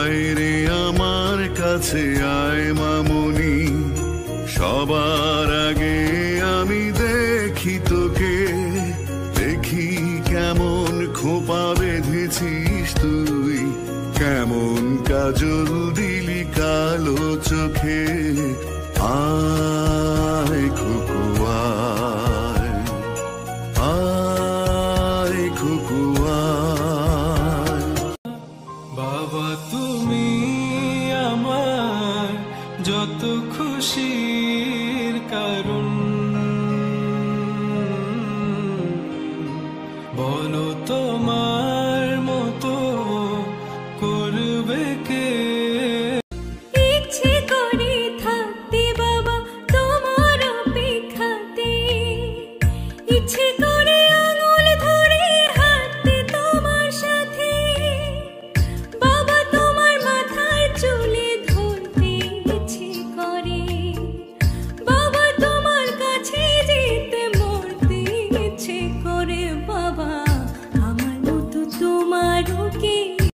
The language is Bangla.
আয় রে আমার কাছে আয় মামুনি, সবার আগে আমি দেখি তোকে, দেখি কেমন খোপা বেঁধেছিস তুই, কেমন কাজল দিলি কালো চোখে। আয় খুকু আয়, আয় খুকু আয়। বাবা তুমি আমার যত খুশির কারণ, বলো তোমার মতো করবে কে। ইচ্ছে করে থাকতে বাবা তোমার অপেক্ষাতে, ইচ্ছে করে আঙুল ধরে হাঁটতে তোমার সাথে, বাবা তোমার মাথায় চুলে ধরতে ইচ্ছে করে, বাবা তোমার কাছে যেতে মরতে ইচ্ছে করে বাবা।